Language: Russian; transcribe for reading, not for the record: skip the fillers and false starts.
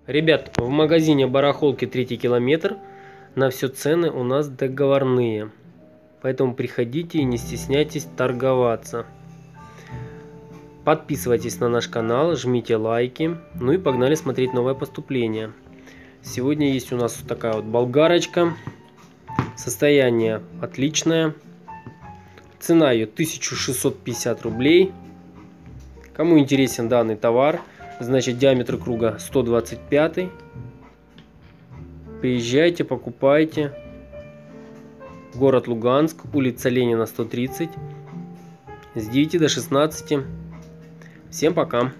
Ребят, в магазине барахолки 3 километр на все цены у нас договорные. Поэтому приходите и не стесняйтесь торговаться. Подписывайтесь на наш канал, жмите лайки. Ну и погнали смотреть новое поступление. Сегодня есть у нас вот такая вот болгарочка. Состояние отличное. Цена ее 1650 рублей. Кому интересен данный товар, значит диаметр круга 125. Приезжайте, покупайте. Город Луганск, улица Ленина, 130. С 9 до 16. Всем пока.